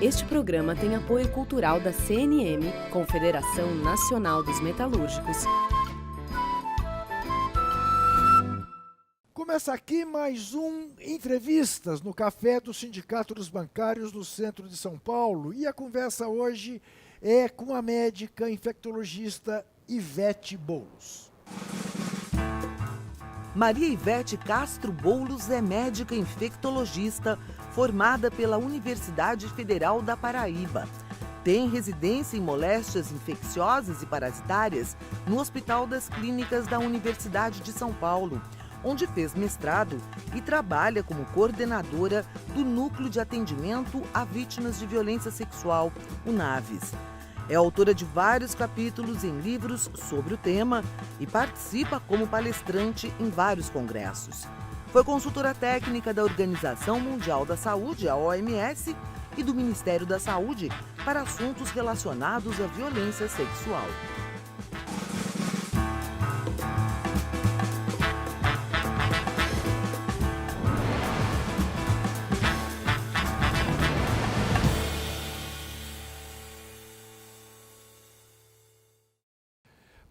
Este programa tem apoio cultural da CNM, Confederação Nacional dos Metalúrgicos. Começa aqui mais um Entrevistas no Café do Sindicato dos Bancários do Centro de São Paulo. E a conversa hoje é com a médica infectologista Ivete Boulos. Maria Ivete Castro Boulos é médica infectologista formada pela Universidade Federal da Paraíba. Tem residência em moléstias infecciosas e parasitárias no Hospital das Clínicas da Universidade de São Paulo, onde fez mestrado e trabalha como coordenadora do Núcleo de Atendimento a Vítimas de Violência Sexual, o NAVES. É autora de vários capítulos em livros sobre o tema e participa como palestrante em vários congressos. Foi consultora técnica da Organização Mundial da Saúde, a OMS, e do Ministério da Saúde para assuntos relacionados à violência sexual.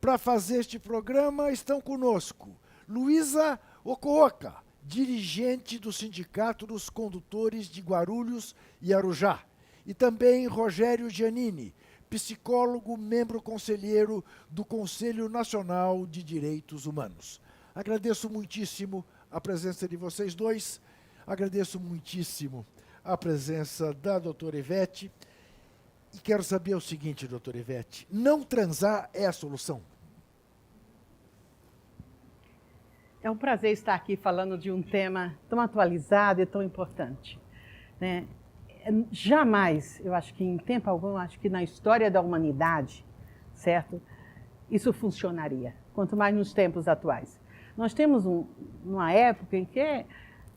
Para fazer este programa estão conosco Luísa Okooka, dirigente do Sindicato dos Condutores de Guarulhos e Arujá, e também Rogério Giannini, psicólogo, membro conselheiro do Conselho Nacional de Direitos Humanos. Agradeço muitíssimo a presença de vocês dois, agradeço muitíssimo a presença da doutora Ivete, e quero saber o seguinte, doutora Ivete, não transar é a solução? É um prazer estar aqui falando de um tema tão atualizado e tão importante, né? Jamais, eu acho que em tempo algum, acho que na história da humanidade, certo? Isso funcionaria, quanto mais nos tempos atuais. Nós temos uma época em que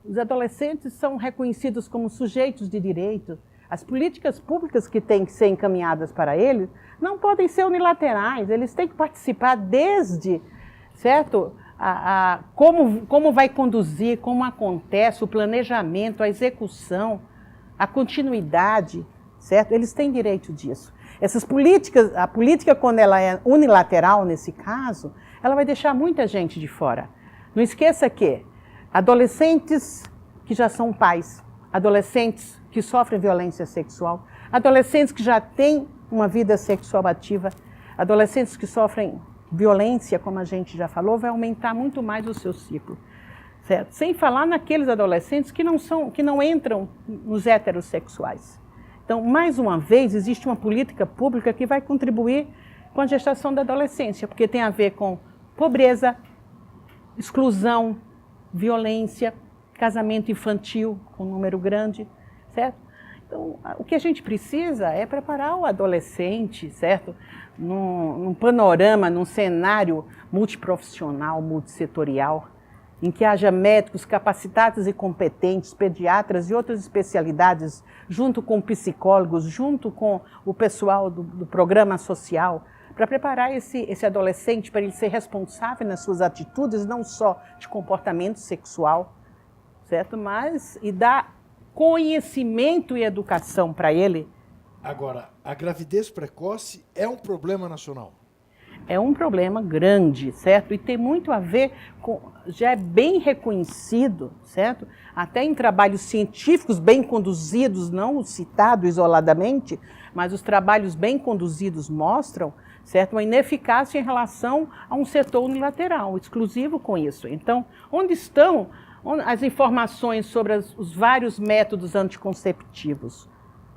os adolescentes são reconhecidos como sujeitos de direito. As políticas públicas que têm que ser encaminhadas para eles não podem ser unilaterais, eles têm que participar desde, certo? Como vai conduzir, como acontece o planejamento, a execução, a continuidade, certo? Eles têm direito disso. Essas políticas, a política, quando ela é unilateral nesse caso, ela vai deixar muita gente de fora. Não esqueça que adolescentes que já são pais, adolescentes que sofrem violência sexual, adolescentes que já têm uma vida sexual ativa, adolescentes que sofrem violência, como a gente já falou, vai aumentar muito mais o seu ciclo, certo? Sem falar naqueles adolescentes que não entram nos heterossexuais. Então, mais uma vez, existe uma política pública que vai contribuir com a gestação da adolescência, porque tem a ver com pobreza, exclusão, violência, casamento infantil com um número grande, certo? Então, o que a gente precisa é preparar o adolescente, certo? Num panorama, num cenário multiprofissional, multissetorial, em que haja médicos capacitados e competentes, pediatras e outras especialidades, junto com psicólogos, junto com o pessoal do programa social, para preparar esse adolescente para ele ser responsável nas suas atitudes, não só de comportamento sexual, certo? Mas e dar conhecimento e educação para ele. Agora, a gravidez precoce é um problema nacional? É um problema grande, certo? E tem muito a ver com, já é bem reconhecido, certo? Até em trabalhos científicos bem conduzidos, não citado isoladamente, mas os trabalhos bem conduzidos mostram, certo? Uma ineficácia em relação a um setor unilateral, exclusivo com isso. Então, onde estão as informações sobre os vários métodos anticonceptivos,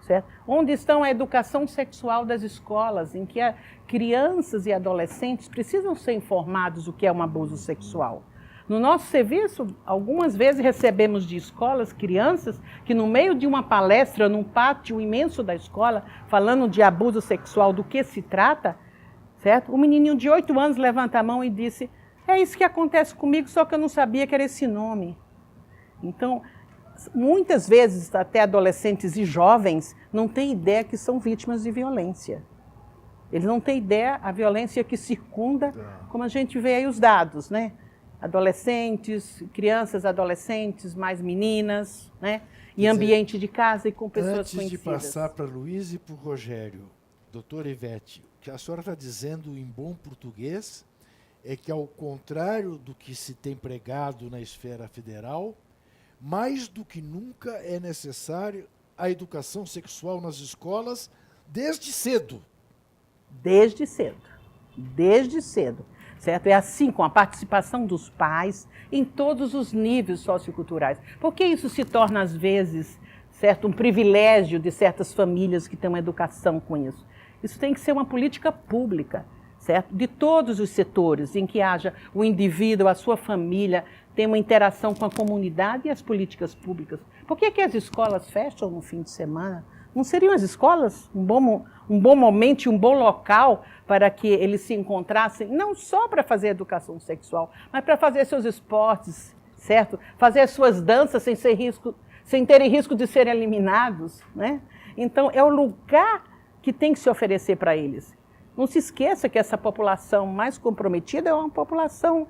certo? Onde estão a educação sexual das escolas, em que crianças e adolescentes precisam ser informados do que é um abuso sexual. No nosso serviço, algumas vezes recebemos de escolas crianças que no meio de uma palestra, num pátio imenso da escola, falando de abuso sexual, do que se trata, certo? Um menininho de 8 anos levanta a mão e disse: é isso que acontece comigo, só que eu não sabia que era esse nome. Então, muitas vezes, até adolescentes e jovens não têm ideia que são vítimas de violência. Eles não têm ideia a violência que circunda, como a gente vê aí os dados, né? adolescentes, crianças, adolescentes, mais meninas, né? Em ambiente de casa e com pessoas conhecidas. Antes de passar para Luiz e para o Rogério, doutora Ivete, o que a senhora está dizendo em bom português é que, ao contrário do que se tem pregado na esfera federal, mais do que nunca é necessário a educação sexual nas escolas desde cedo. Desde cedo. Desde cedo. Certo? É assim, com a participação dos pais em todos os níveis socioculturais. Porque isso se torna, às vezes, certo, um privilégio de certas famílias que têm uma educação com isso. Isso tem que ser uma política pública, certo? De todos os setores, em que haja o indivíduo, a sua família, tem uma interação com a comunidade e as políticas públicas. Por que as escolas fecham no fim de semana? Não seriam as escolas um bom momento e um bom local para que eles se encontrassem, não só para fazer educação sexual, mas para fazer seus esportes, certo? Fazer as suas danças sem terem risco de serem eliminados, né? Então, é o lugar que tem que se oferecer para eles. Não se esqueça que essa população mais comprometida é uma população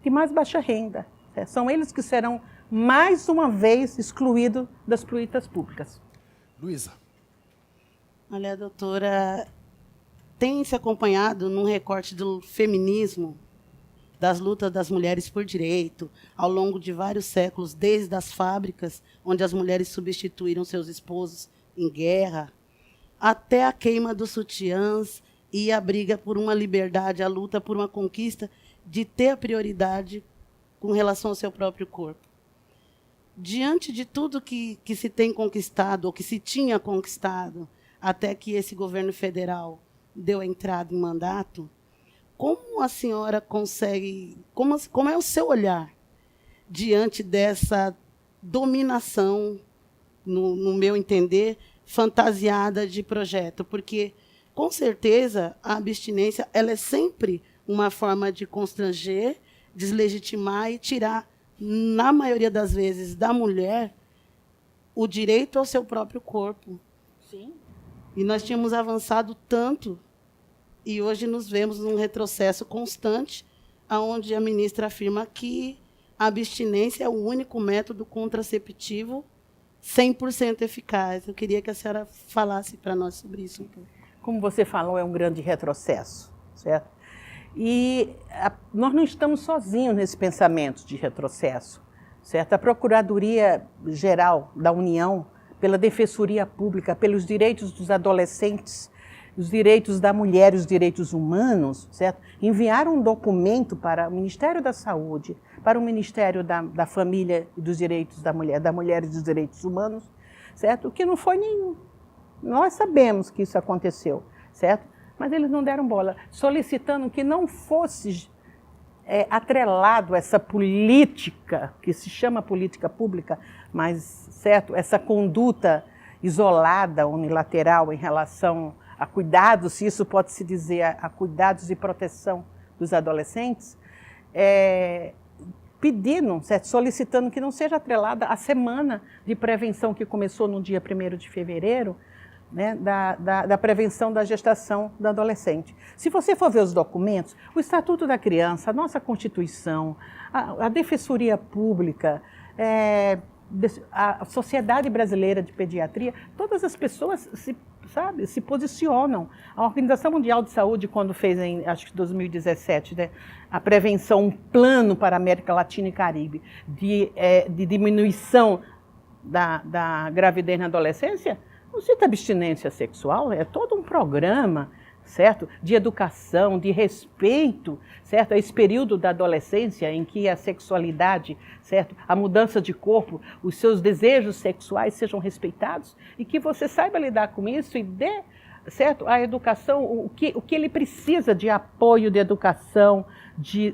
de mais baixa renda. Certo? São eles que serão, mais uma vez, excluídos das políticas públicas. Luísa. Olha, doutora, tem se acompanhado num recorte do feminismo, das lutas das mulheres por direito, ao longo de vários séculos, desde as fábricas, onde as mulheres substituíram seus esposos em guerra, até a queima dos sutiãs e a briga por uma liberdade, a luta por uma conquista de ter a prioridade com relação ao seu próprio corpo. Diante de tudo que se tem conquistado, ou que se tinha conquistado, até que esse governo federal deu entrada em mandato, como a senhora consegue, como é o seu olhar diante dessa dominação, no meu entender, fantasiada de projeto? Porque, com certeza, a abstinência ela é sempre uma forma de constranger, deslegitimar e tirar, na maioria das vezes, da mulher, o direito ao seu próprio corpo. Sim. E nós tínhamos avançado tanto, e hoje nos vemos num retrocesso constante, onde a ministra afirma que a abstinência é o único método contraceptivo 100% eficaz. Eu queria que a senhora falasse para nós sobre isso. Como você falou, é um grande retrocesso, certo? E nós não estamos sozinhos nesse pensamento de retrocesso, certo? A Procuradoria-Geral da União, pela Defensoria Pública, pelos direitos dos adolescentes, os direitos da mulher e os direitos humanos, certo? Enviaram um documento para o Ministério da Saúde, para o Ministério da Família e dos Direitos da Mulher e dos Direitos Humanos, certo? Que não foi nenhum. Nós sabemos que isso aconteceu, certo? Mas eles não deram bola, solicitando que não fosse atrelado essa política, que se chama política pública, mas, certo, essa conduta isolada, unilateral, em relação a cuidados, se isso pode se dizer, a cuidados e proteção dos adolescentes, pedindo, certo, solicitando que não seja atrelada a semana de prevenção que começou no dia 1º de fevereiro, né, da prevenção da gestação do adolescente. Se você for ver os documentos, o Estatuto da Criança, a nossa Constituição, a Defensoria Pública, a Sociedade Brasileira de Pediatria, todas as pessoas se posicionam. A Organização Mundial de Saúde, quando fez em, acho que 2017, né, a prevenção, um plano para a América Latina e Caribe de diminuição da gravidez na adolescência, não cita abstinência sexual, é todo um programa, certo? De educação, de respeito, certo? A esse período da adolescência em que a sexualidade, certo? A mudança de corpo, os seus desejos sexuais sejam respeitados e que você saiba lidar com isso e dê, certo? A educação, o que ele precisa de apoio, de educação, de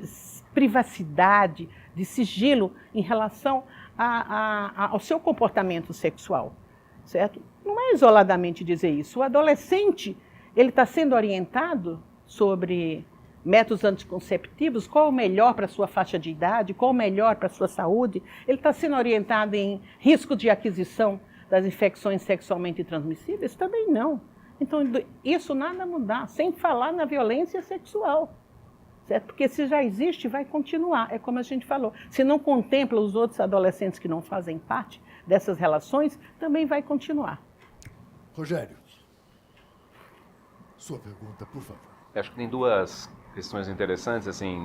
privacidade, de sigilo em relação ao seu comportamento sexual, certo? Não é isoladamente dizer isso. O adolescente, ele está sendo orientado sobre métodos anticonceptivos, qual o melhor para a sua faixa de idade, qual o melhor para a sua saúde. Ele está sendo orientado em risco de aquisição das infecções sexualmente transmissíveis? Também não. Então, isso nada mudar, sem falar na violência sexual. certo? Porque se já existe, vai continuar, é como a gente falou. Se não contempla os outros adolescentes que não fazem parte dessas relações, também vai continuar. Rogério, sua pergunta, por favor. Acho que tem duas questões interessantes, assim,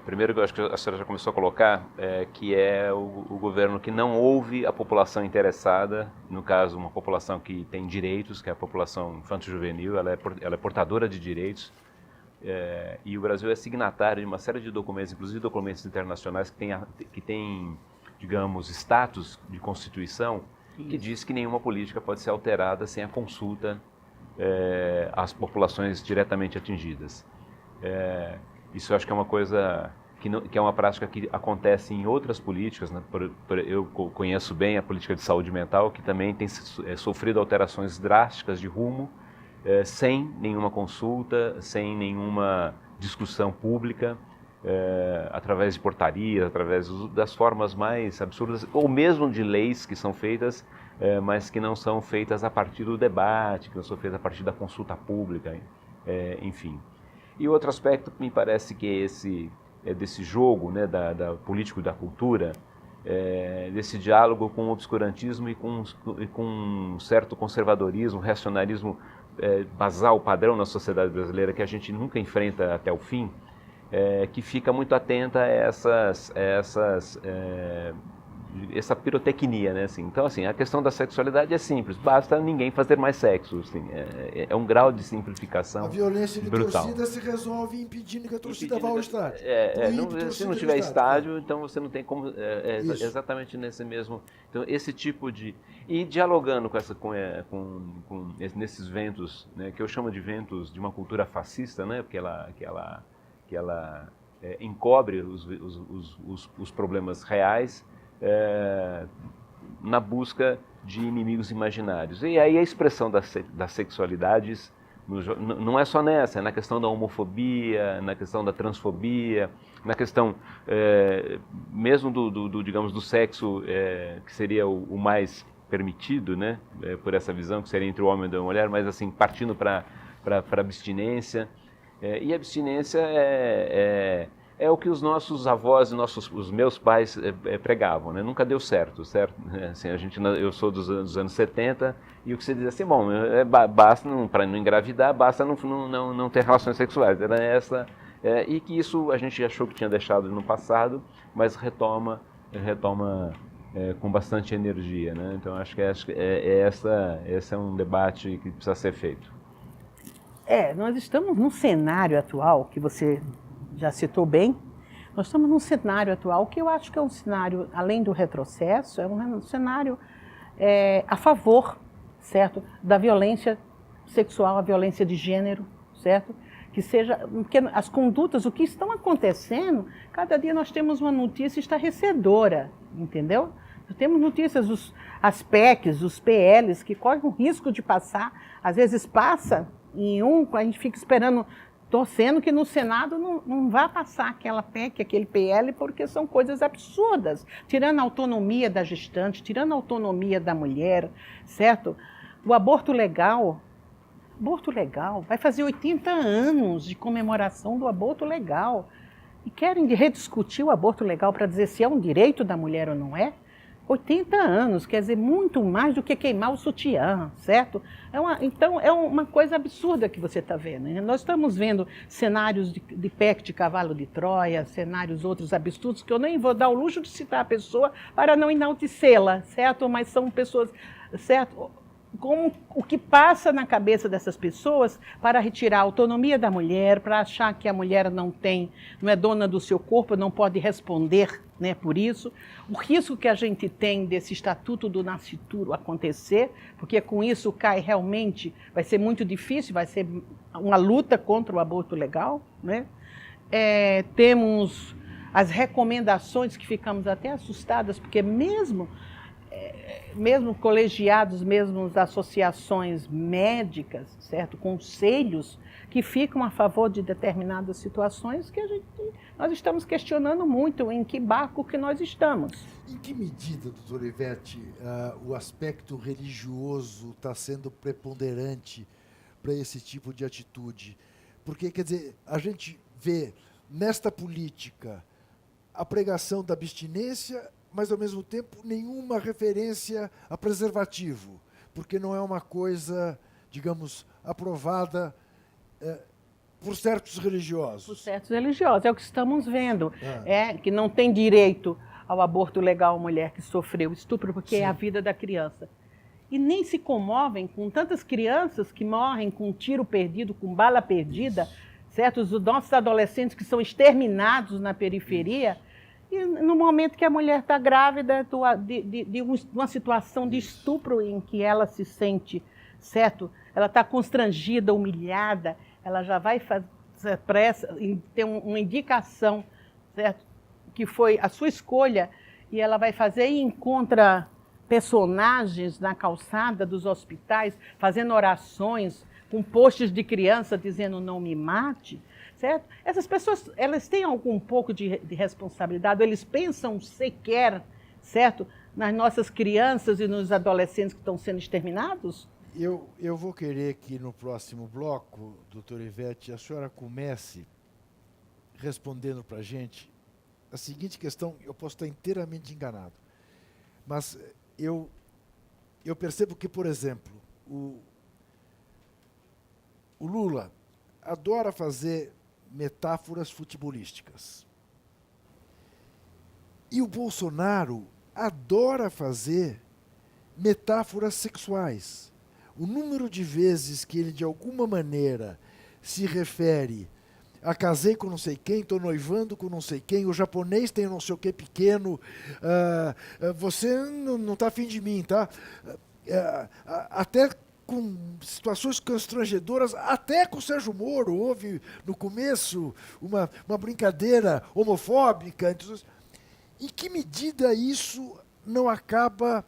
primeiro que eu acho que a senhora já começou a colocar, que é o governo que não ouve a população interessada, no caso, uma população que tem direitos, que é a população infanto-juvenil, ela é portadora de direitos, e o Brasil é signatário de uma série de documentos, inclusive documentos internacionais que têm, digamos, status de Constituição, que diz que nenhuma política pode ser alterada sem a consulta às populações diretamente atingidas. Isso eu acho que é uma coisa que é uma prática que acontece em outras políticas, né? Eu conheço bem a política de saúde mental, que também tem sofrido alterações drásticas de rumo, sem nenhuma consulta, sem nenhuma discussão pública, através de portarias, através das formas mais absurdas, ou mesmo de leis que são feitas, mas que não são feitas a partir do debate, que não são feitas a partir da consulta pública, enfim. E outro aspecto que me parece que é desse jogo, né, da político e da cultura, desse diálogo com o obscurantismo e com um certo conservadorismo, racionalismo basal, padrão na sociedade brasileira, que a gente nunca enfrenta até o fim, que fica muito atenta a essa pirotecnia, né? Assim, então, assim, a questão da sexualidade é simples, basta ninguém fazer mais sexo. Assim, é um grau de simplificação brutal. A violência de torcida se resolve impedindo que a torcida vá ao estádio. Se não tiver estádio, então você não tem como... exatamente nesse mesmo... Então, esse tipo de... E dialogando nesses ventos, né, que eu chamo de ventos de uma cultura fascista, né, porque ela encobre os problemas reais, na busca de inimigos imaginários. E aí a expressão das sexualidades não é só nessa, é na questão da homofobia, na questão da transfobia, na questão mesmo digamos, do sexo que seria o mais permitido, né, por essa visão, que seria entre o homem e a mulher, mas assim, partindo para abstinência. E a abstinência é o que os nossos avós e os meus pais pregavam, né? Nunca deu certo? Assim, eu sou dos anos 70 e o que você diz assim, bom, basta, para não engravidar, basta não ter relações sexuais. Era essa, e que isso a gente achou que tinha deixado no passado, mas retoma com bastante energia, né? Então acho que esse é um debate que precisa ser feito. Nós estamos num cenário atual que você já citou bem, nós estamos num cenário atual que eu acho que é um cenário, além do retrocesso, é um cenário a favor, certo, da violência sexual, a violência de gênero, certo? Que seja, porque as condutas, o que estão acontecendo, cada dia nós temos uma notícia estarrecedora, entendeu? Nós temos notícias, as PECs, os PLs, que correm o risco de passar, às vezes passa a gente fica esperando, torcendo que no Senado não vá passar aquela PEC, aquele PL, porque são coisas absurdas, tirando a autonomia da gestante, tirando a autonomia da mulher, certo? O aborto legal, vai fazer 80 anos de comemoração do aborto legal, e querem rediscutir o aborto legal para dizer se é um direito da mulher ou não é? 80 anos, quer dizer, muito mais do que queimar o sutiã, certo? Então, é uma coisa absurda que você está vendo. Né? Nós estamos vendo cenários de PEC de cavalo de Troia, cenários outros absurdos, que eu nem vou dar o luxo de citar a pessoa para não enaltecê-la, certo? Mas são pessoas, certo? Como o que passa na cabeça dessas pessoas para retirar a autonomia da mulher, para achar que a mulher não é dona do seu corpo, não pode responder, né, por isso. O risco que a gente tem desse Estatuto do Nascituro acontecer, porque com isso realmente vai ser muito difícil, vai ser uma luta contra o aborto legal, né? Temos as recomendações que ficamos até assustadas, porque mesmo colegiados, mesmo as associações médicas, certo? Conselhos que ficam a favor de determinadas situações que nós estamos questionando muito em que barco que nós estamos. Em que medida, doutora Ivete, o aspecto religioso está sendo preponderante para esse tipo de atitude? Porque, quer dizer, a gente vê nesta política, a pregação da abstinência, mas, ao mesmo tempo, nenhuma referência a preservativo, porque não é uma coisa, digamos, aprovada por certos religiosos. Por certos religiosos, é o que estamos vendo. Que não tem direito ao aborto legal a mulher que sofreu estupro, porque é a vida da criança. E nem se comovem com tantas crianças que morrem com um tiro perdido, com bala perdida, certo? Os nossos adolescentes que são exterminados na periferia, e no momento que a mulher está grávida de uma situação de estupro em que ela se sente, certo? Ela está constrangida, humilhada, ela já vai ter uma indicação, certo? Que foi a sua escolha, e ela vai fazer e encontra personagens na calçada dos hospitais, fazendo orações, com posts de criança dizendo não me mate, certo? Essas pessoas, elas têm algum pouco de responsabilidade, eles pensam sequer, certo? Nas nossas crianças e nos adolescentes que estão sendo exterminados? Eu vou querer que no próximo bloco, doutora Ivete, a senhora comece respondendo para a gente a seguinte questão. Eu posso estar inteiramente enganado, mas eu percebo que, por exemplo, o Lula adora fazer metáforas futebolísticas. E o Bolsonaro adora fazer metáforas sexuais. O número de vezes que ele, de alguma maneira, se refere a casei com não sei quem, estou noivando com não sei quem, o japonês tem não sei o que pequeno, você não está afim de mim, tá? Até com situações constrangedoras, até com o Sérgio Moro, houve no começo uma brincadeira homofóbica. Em que medida isso não acaba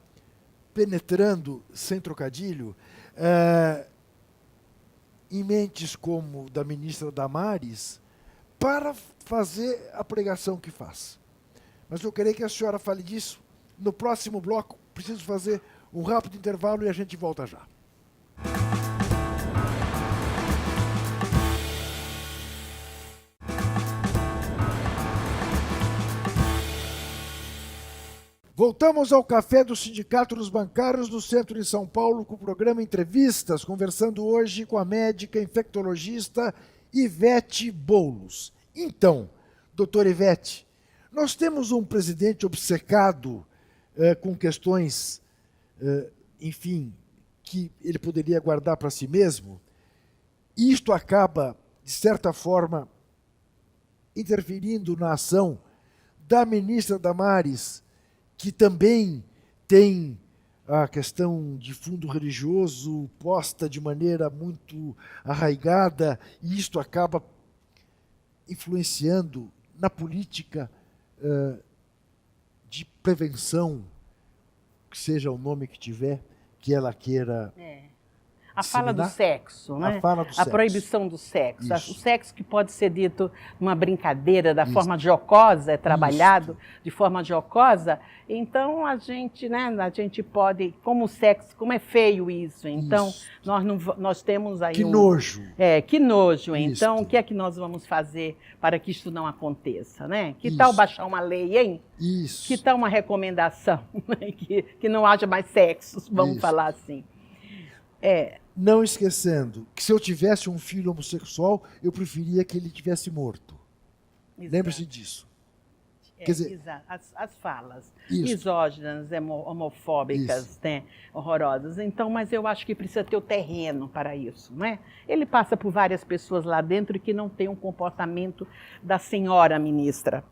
penetrando, sem trocadilho, em mentes como da ministra Damares, para fazer a pregação que faz? Mas eu queria que a senhora fale disso no próximo bloco. Preciso fazer um rápido intervalo e a gente volta já. Voltamos ao Café do Sindicato dos Bancários do Centro de São Paulo com o programa Entrevistas, conversando hoje com a médica infectologista Ivete Boulos. Então, doutora Ivete, nós temos um presidente obcecado com questões, enfim, que ele poderia guardar para si mesmo, e isto acaba, de certa forma, interferindo na ação da ministra Damares, que também tem a questão de fundo religioso posta de maneira muito arraigada, e isto acaba influenciando na política de prevenção, que seja o nome que tiver, que ela queira... A fala do sexo, né? A fala do sexo. A proibição do sexo. Isso. O sexo que pode ser dito numa brincadeira, da forma jocosa, é trabalhado de forma jocosa. Então, a gente pode... Como o sexo, como é feio isso. Então, nós temos aí Que nojo. Que nojo. Isto. Então, o que é que nós vamos fazer para que isso não aconteça, né? Que tal baixar uma lei, hein? Isso. Que tal uma recomendação? Né? Que não haja mais sexos, vamos falar assim. Não esquecendo que se eu tivesse um filho homossexual, eu preferia que ele tivesse morto. Lembre-se disso. Quer dizer, exato. As falas Isso. misóginas, homofóbicas, né, horrorosas. Então, mas eu acho que precisa ter o terreno para isso, né? Ele passa por várias pessoas lá dentro que não têm um comportamento da senhora ministra,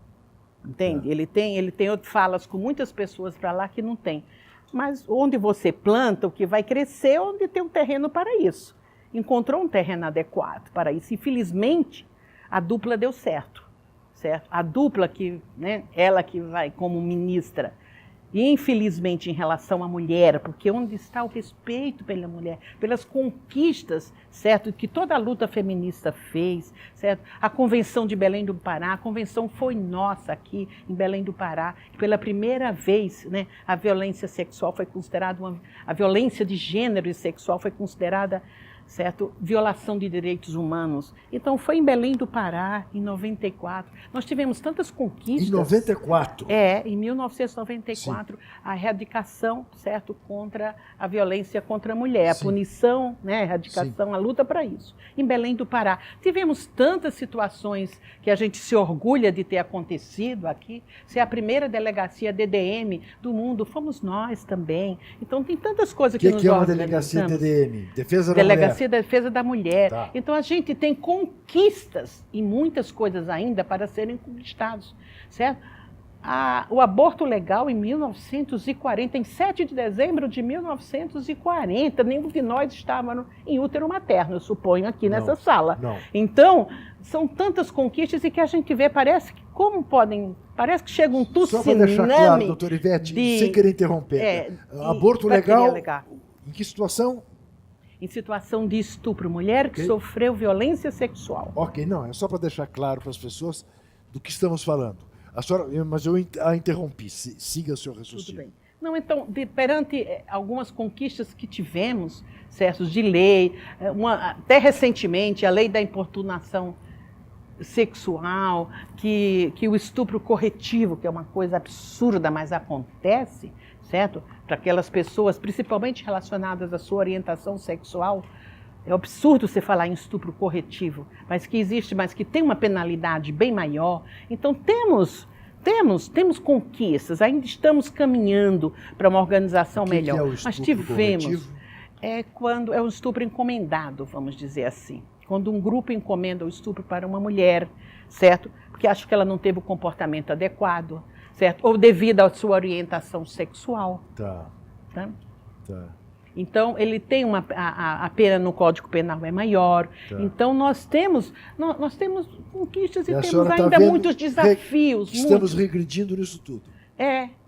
entende? Ele tem outras falas com muitas pessoas para lá que não tem. Mas onde você planta, o que vai crescer, onde tem um terreno para isso. Encontrou um terreno adequado para isso. Infelizmente, a dupla deu certo. A dupla que, né, ela que vai como ministra. E, infelizmente, em relação à mulher, porque onde está o respeito pela mulher, pelas conquistas, certo, que toda a luta feminista fez, certo? A Convenção de Belém do Pará, a convenção foi nossa aqui em Belém do Pará, pela primeira vez, né, a violência sexual foi considerada a violência de gênero e sexual foi considerada certo? Violação de direitos humanos. Então, foi em Belém do Pará, em 94. Nós tivemos tantas conquistas. Em 94? Em 1994, a erradicação, certo, contra a violência contra a mulher, Sim. a punição, né, a erradicação, a luta para isso. Em Belém do Pará. Tivemos tantas situações que a gente se orgulha de ter acontecido aqui. Ser a primeira delegacia DDM do mundo, fomos nós também. Então, tem tantas coisas que nos que é uma organizamos. delegacia DDM? Defesa da Delegacia Mulher. de Defesa da Mulher. Tá. Então, a gente tem conquistas e muitas coisas ainda para serem conquistadas, certo? O aborto legal em 1940, em 7 de dezembro de 1940, nenhum de nós estava em útero materno, eu suponho, aqui nessa sala. Não. Então, são tantas conquistas e que a gente vê, parece que chega um tsunami. Só para deixar claro, doutora Ivete, sem querer interromper, aborto legal, em que situação? Em situação de estupro, mulher que sofreu violência sexual. Ok, não, é só para deixar claro para as pessoas do que estamos falando. A senhora, mas eu a interrompi, siga o seu raciocínio. Tudo bem. Não, então, perante algumas conquistas que tivemos, certo, de lei, até recentemente, a lei da importunação sexual, que o estupro corretivo, que é uma coisa absurda, mas acontece, certo? Para aquelas pessoas, principalmente relacionadas à sua orientação sexual, é absurdo você falar em estupro corretivo, mas que existe, mas que tem uma penalidade bem maior. Então, temos conquistas, ainda estamos caminhando para uma organização melhor. Que é o estupro mas tivemos. corretivo? Quando é um estupro encomendado, vamos dizer assim. Quando um grupo encomenda o estupro para uma mulher, certo? Porque acha que ela não teve o comportamento adequado, certo? Ou devido à sua orientação sexual. Tá. Então, ele tem a pena no Código Penal é maior. Tá. Então, nós temos conquistas e a temos senhora tá ainda vendo muitos desafios. Estamos regredindo nisso tudo.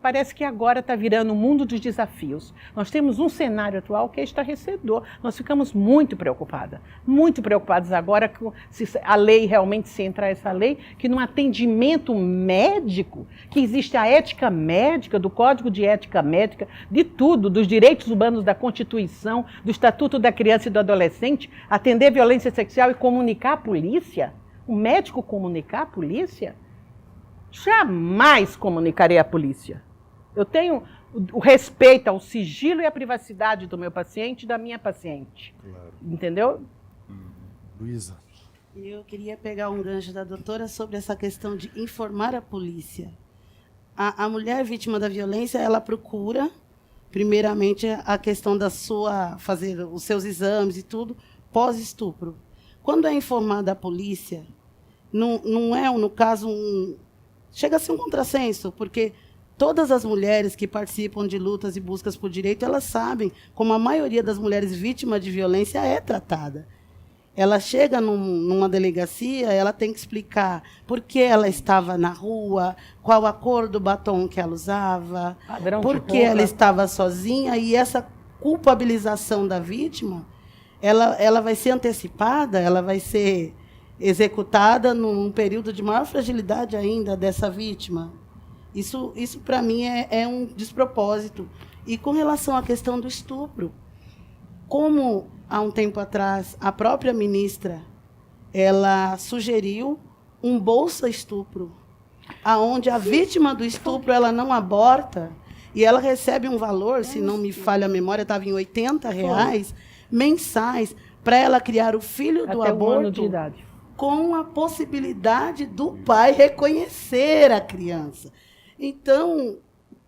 Parece que agora está virando o mundo dos desafios. Nós temos um cenário atual que é estarrecedor. Nós ficamos muito preocupados agora se a lei realmente, se entrar essa lei, que no atendimento médico, que existe a ética médica, do Código de Ética Médica, de tudo, dos direitos humanos da Constituição, do Estatuto da Criança e do Adolescente, atender violência sexual e comunicar à polícia, o médico comunicar à polícia. Jamais comunicarei à polícia. Eu tenho o respeito ao sigilo e à privacidade do meu paciente e da minha paciente. Claro. Entendeu? Luísa. Eu queria pegar um gancho da doutora sobre essa questão de informar a polícia. A mulher vítima da violência, ela procura, primeiramente, a questão fazer os seus exames e tudo, pós-estupro. Quando é informada a polícia, não é, no caso, chega a ser um contrassenso, porque todas as mulheres que participam de lutas e buscas por direito, elas sabem como a maioria das mulheres vítimas de violência é tratada. Ela chega numa delegacia, ela tem que explicar por que ela estava na rua, qual a cor do batom que ela usava, por que ela estava sozinha, e essa culpabilização da vítima, ela vai ser antecipada, ela vai ser executada num período de maior fragilidade ainda dessa vítima. Isso para mim, é um despropósito. E com relação à questão do estupro, como há um tempo atrás a própria ministra ela sugeriu um bolsa-estupro, aonde a vítima do estupro ela não aborta e ela recebe um valor, se não me falha a memória, estava em R$80 mensais, para ela criar o filho do até aborto. 1 ano de idade. Com a possibilidade do pai reconhecer a criança. Então,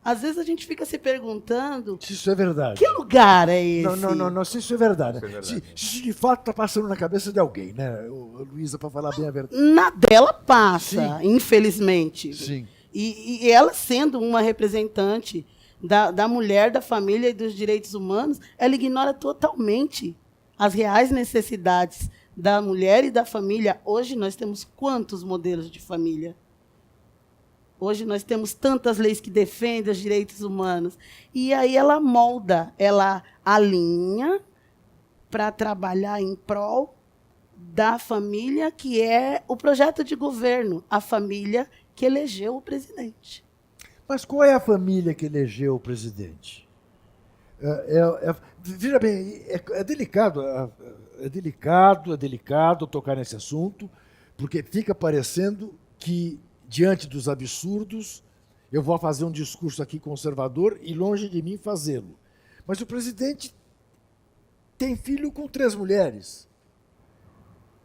às vezes a gente fica se perguntando... Se isso é verdade. Que lugar é esse? Não, se isso é verdade. Isso é verdade. Se isso de fato está passando na cabeça de alguém, né, Luísa, para falar bem a verdade. Na dela passa, Sim. Infelizmente. Sim. E ela sendo uma representante da mulher, da família e dos direitos humanos, ela ignora totalmente as reais necessidades da mulher e da família. Hoje nós temos quantos modelos de família? Hoje nós temos tantas leis que defendem os direitos humanos. E aí ela molda, ela alinha para trabalhar em prol da família, que é o projeto de governo, a família que elegeu o presidente. Mas qual é a família que elegeu o presidente? Veja bem, é delicado tocar nesse assunto, porque fica parecendo que, diante dos absurdos, eu vou fazer um discurso aqui conservador e longe de mim fazê-lo. Mas o presidente tem filho com 3 mulheres.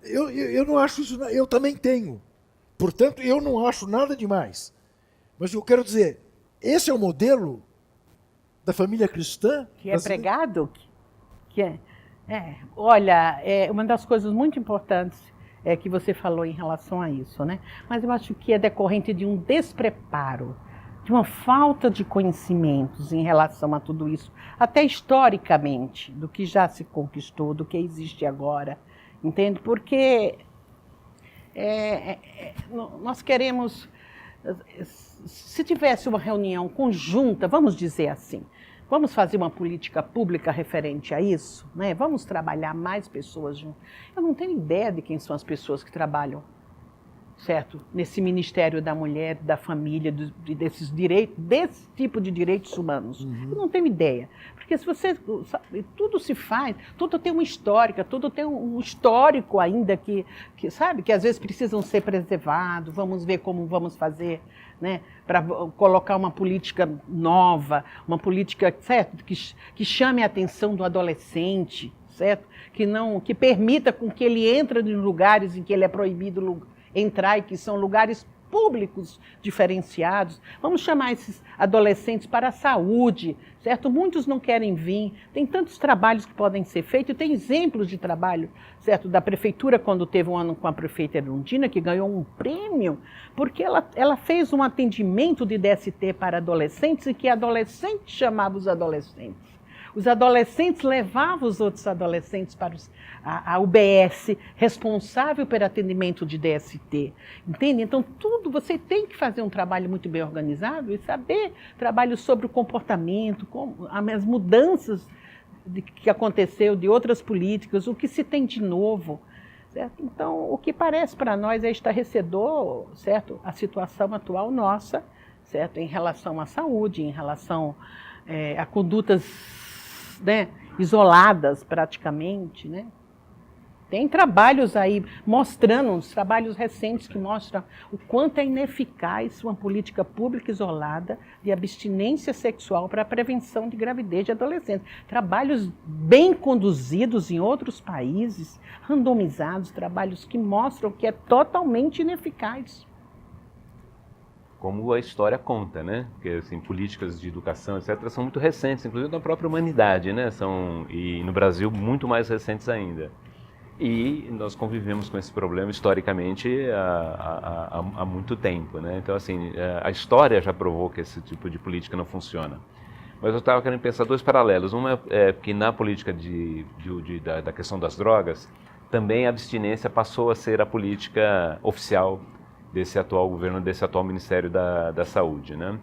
Eu não acho isso, eu também tenho. Portanto, eu não acho nada demais. Mas eu quero dizer, esse é o modelo da família cristã? Que é pregado? Olha, uma das coisas muito importantes que você falou em relação a isso, né? Mas eu acho que é decorrente de um despreparo, de uma falta de conhecimentos em relação a tudo isso, até historicamente, do que já se conquistou, do que existe agora, entende? Porque nós queremos, se tivesse uma reunião conjunta, vamos dizer assim, vamos fazer uma política pública referente a isso, né? Vamos trabalhar mais pessoas juntas. Eu não tenho ideia de quem são as pessoas que trabalham, certo? Nesse Ministério da Mulher, da Família, desses direitos, desse tipo de direitos humanos. Eu não tenho ideia. Porque se você tudo se faz, tudo tem uma histórica, tudo tem um histórico ainda que sabe, que às vezes precisam ser preservados. Vamos ver como vamos fazer, né, para colocar uma política nova, uma política, certo, que chame a atenção do adolescente, certo? Que permita com que ele entre em lugares em que ele é proibido entrar e que são lugares públicos diferenciados. Vamos chamar esses adolescentes para a saúde, certo? Muitos não querem vir. Tem tantos trabalhos que podem ser feitos. Tem exemplos de trabalho, certo, da prefeitura, quando teve um ano com a prefeita Erundina, que ganhou um prêmio, porque ela fez um atendimento de DST para adolescentes e que adolescente chamava os adolescentes. Os adolescentes levavam os outros adolescentes para a UBS, responsável pelo atendimento de DST. Entende? Então, você tem que fazer um trabalho muito bem organizado e saber trabalho sobre o comportamento, as mudanças que aconteceu de outras políticas, o que se tem de novo. Certo? Então, o que parece para nós é estarrecedor, certo? A situação atual nossa, certo? Em relação à saúde, em relação a condutas, né, isoladas praticamente, né? Tem trabalhos aí mostrando, uns trabalhos recentes que mostram o quanto é ineficaz uma política pública isolada de abstinência sexual para a prevenção de gravidez de adolescentes. Trabalhos bem conduzidos em outros países, randomizados, trabalhos que mostram que é totalmente ineficaz. Como a história conta, né? Porque assim, políticas de educação, etc., são muito recentes, inclusive na própria humanidade, né? E no Brasil, muito mais recentes ainda. E nós convivemos com esse problema historicamente há muito tempo, né? Então, assim, a história já provou que esse tipo de política não funciona. Mas eu estava querendo pensar 2 paralelos. Uma é que na política da questão das drogas, também a abstinência passou a ser a política oficial desse atual governo, desse atual Ministério da Saúde, né?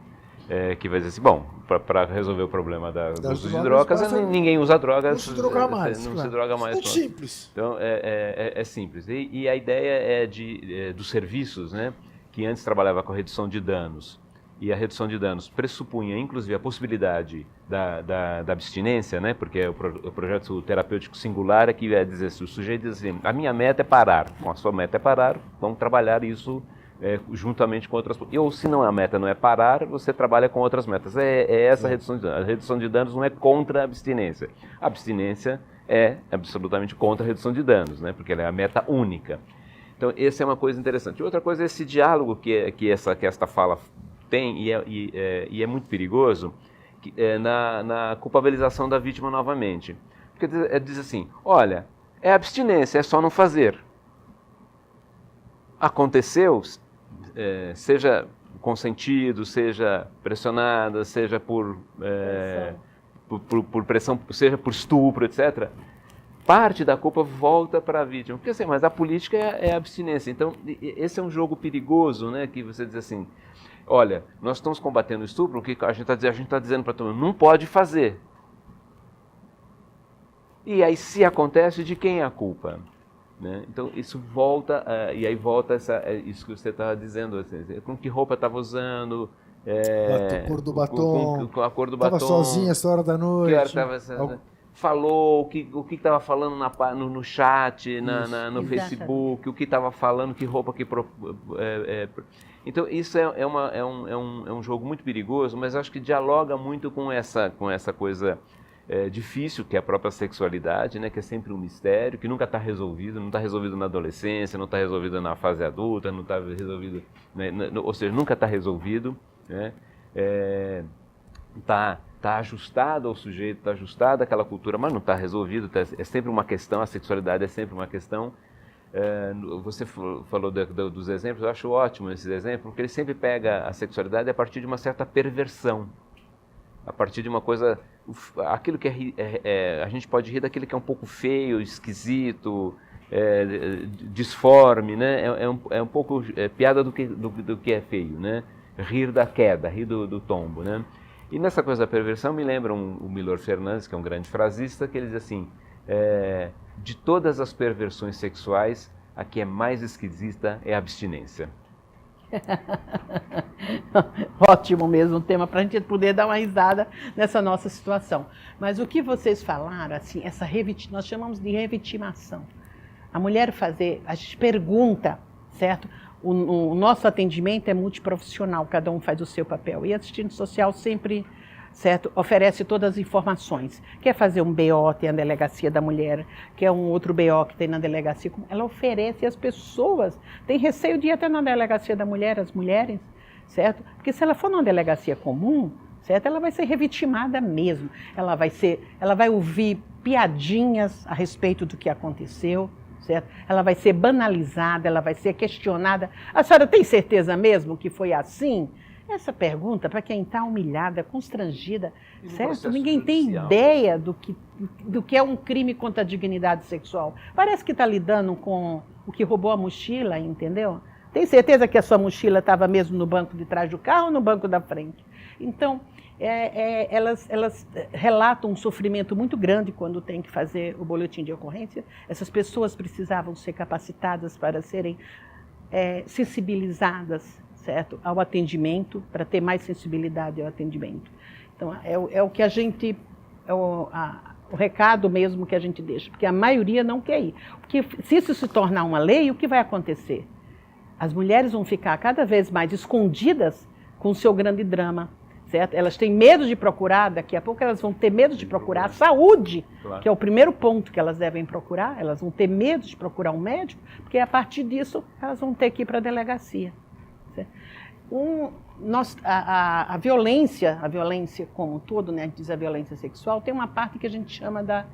Que vai dizer assim, bom, para resolver o problema do uso de drogas, ninguém usa drogas. Não se droga mais. Não se droga mais. Muito simples. Então, é simples. E a ideia é dos serviços, né? Que antes trabalhava com a redução de danos. E a redução de danos pressupunha, inclusive, a possibilidade da abstinência, né? Porque o projeto terapêutico singular é que é dizer, se o sujeito diz assim, a minha meta é parar. Bom, a sua meta é parar, vamos trabalhar isso juntamente com outras... Ou se não, a meta não é parar, você trabalha com outras metas. Essa a redução de danos. A redução de danos não é contra a abstinência. A abstinência é absolutamente contra a redução de danos, né? Porque ela é a meta única. Então, essa é uma coisa interessante. Outra coisa é esse diálogo que esta fala tem, e é muito perigoso, na culpabilização da vítima novamente. Porque diz assim, olha, é abstinência, é só não fazer. Aconteceu, seja consentido, seja pressionada, seja por pressão, seja por estupro, etc., parte da culpa volta para a vítima. Porque assim, mas a política é a abstinência. Então, esse é um jogo perigoso, né? Que você diz assim, olha, nós estamos combatendo o estupro, o que a gente está dizendo para todo mundo, não pode fazer. E aí, se acontece, de quem é a culpa? Né? Então, isso volta, e aí volta isso que você estava dizendo, assim, com que roupa estava usando, A cor do batom. Com a cor do batom. Estava sozinha essa hora da noite. Que hora tava, falou o que estava falando no chat, no Facebook, o que estava falando, que roupa que... Então, isso é um jogo muito perigoso, mas acho que dialoga muito com essa coisa difícil, que é a própria sexualidade, né, que é sempre um mistério, que nunca está resolvido, não está resolvido na adolescência, não está resolvido na fase adulta, não está resolvido, né, ou seja, nunca está resolvido, né, tá ajustado ao sujeito, está ajustado àquela cultura, mas não está resolvido, é sempre uma questão, a sexualidade é sempre uma questão. Você falou dos exemplos, eu acho ótimo esses exemplos, porque ele sempre pega a sexualidade a partir de uma certa perversão, a partir de uma coisa, aquilo que a gente pode rir daquilo que é um pouco feio, esquisito, disforme, né? É um pouco piada do que é feio, né? Rir da queda, rir do tombo, né? E nessa coisa da perversão me lembra o Milor Fernandes, que é um grande frasista, que ele diz assim, de todas as perversões sexuais, a que é mais esquisita é a abstinência. Ótimo mesmo, um tema para a gente poder dar uma risada nessa nossa situação. Mas o que vocês falaram, assim, nós chamamos de revitimação. A mulher a gente pergunta, certo? O nosso atendimento é multiprofissional, cada um faz o seu papel. E a assistente social sempre, certo, oferece todas as informações. Quer fazer um BO, tem a delegacia da mulher, quer um outro BO que tem na delegacia. Ela oferece, e as pessoas têm receio de ir até na delegacia da mulher, as mulheres, certo? Porque se ela for numa delegacia comum, certo, ela vai ser revitimada mesmo. Ela vai ouvir piadinhas a respeito do que aconteceu, certo? Ela vai ser banalizada, ela vai ser questionada. A senhora tem certeza mesmo que foi assim? Essa pergunta, para quem está humilhada, constrangida, certo? Ninguém tem ideia do que é um crime contra a dignidade sexual. Parece que está lidando com o que roubou a mochila, entendeu? Tem certeza que a sua mochila estava mesmo no banco de trás do carro ou no banco da frente? Então, elas relatam um sofrimento muito grande quando tem que fazer o boletim de ocorrência. Essas pessoas precisavam ser capacitadas para serem sensibilizadas, certo, ao atendimento, para ter mais sensibilidade ao atendimento. Então, é o que a gente, o recado mesmo que a gente deixa, porque a maioria não quer ir. Porque se isso se tornar uma lei, o que vai acontecer? As mulheres vão ficar cada vez mais escondidas com o seu grande drama, certo? Elas têm medo de procurar, daqui a pouco elas vão ter medo de procurar a saúde, claro, que é o primeiro ponto que elas devem procurar. Elas vão ter medo de procurar um médico, porque a partir disso elas vão ter que ir para a delegacia. A violência como um todo, né, diz a violência sexual, tem uma parte que a gente chama da